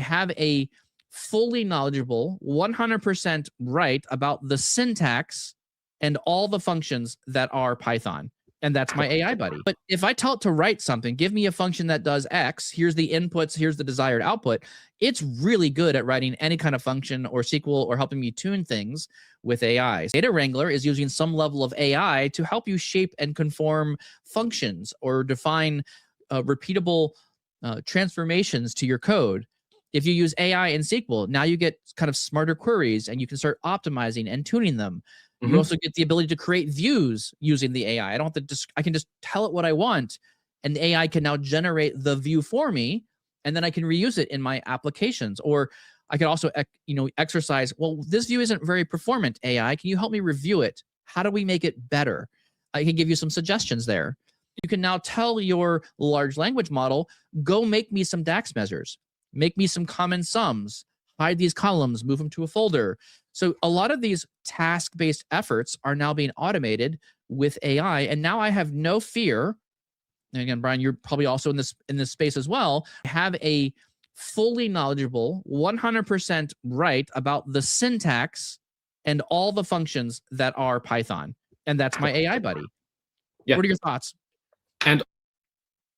have a fully knowledgeable, 100% right about the syntax and all the functions that are Python. And that's my AI buddy. But if I tell it to write something, give me a function that does X, here's the inputs, here's the desired output, it's really good at writing any kind of function or SQL or helping me tune things with AI. Data Wrangler is using some level of AI to help you shape and conform functions or define repeatable transformations to your code. If you use AI in SQL, now you get kind of smarter queries and you can start optimizing and tuning them. You also get the ability to create views using the AI. I don't have to I can just tell it what I want, and the AI can now generate the view for me, and then I can reuse it in my applications. Or I could also, exercise, well, this view isn't very performant, AI. Can you help me review it? How do we make it better? I can give you some suggestions there. You can now tell your large language model, go make me some DAX measures, make me some common sums, hide these columns, move them to a folder. So a lot of these task-based efforts are now being automated with AI, and now I have no fear. And again, Brian, you're probably also in this space as well. Have a fully knowledgeable, 100% right about the syntax and all the functions that are Python, and that's my AI buddy. Yeah. What are your thoughts? And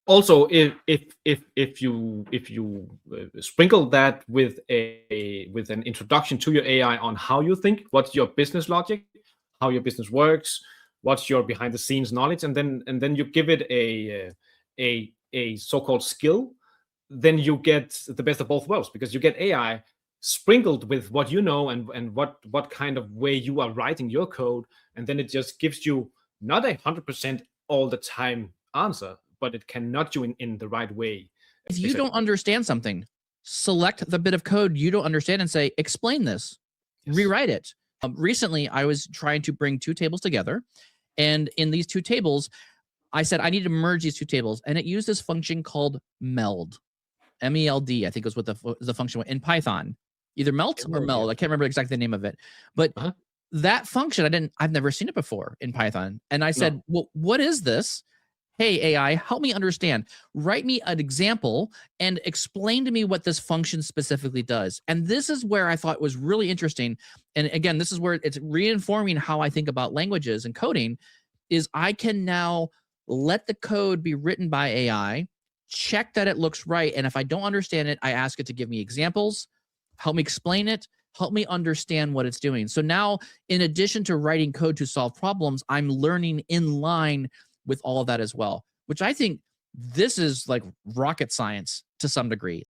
also, if you sprinkle that with an introduction to your AI on how you think, what's your business logic, how your business works, what's your behind the scenes knowledge, and then you give it a so-called skill, then you get the best of both worlds, because you get AI sprinkled with what you know and what kind of way you are writing your code, and then it just gives you not 100% all the time answer, but it can nudge you in the right way. If you don't understand something, select the bit of code you don't understand and say, explain this, rewrite it. Recently, I was trying to bring two tables together. And in these two tables, I said, I need to merge these two tables. And it used this function called meld, M-E-L-D, I think was what the function was in Python. Either melt or meld. I can't remember exactly the name of it. But that function, I've never seen it before in Python. And I said, well, what is this? Hey, AI, help me understand. Write me an example and explain to me what this function specifically does. And this is where I thought was really interesting. And again, this is where it's reinforming how I think about languages and coding, is I can now let the code be written by AI, check that it looks right. And if I don't understand it, I ask it to give me examples, help me explain it, help me understand what it's doing. So now, in addition to writing code to solve problems, I'm learning in line with all of that as well, which I think this is like rocket science to some degree.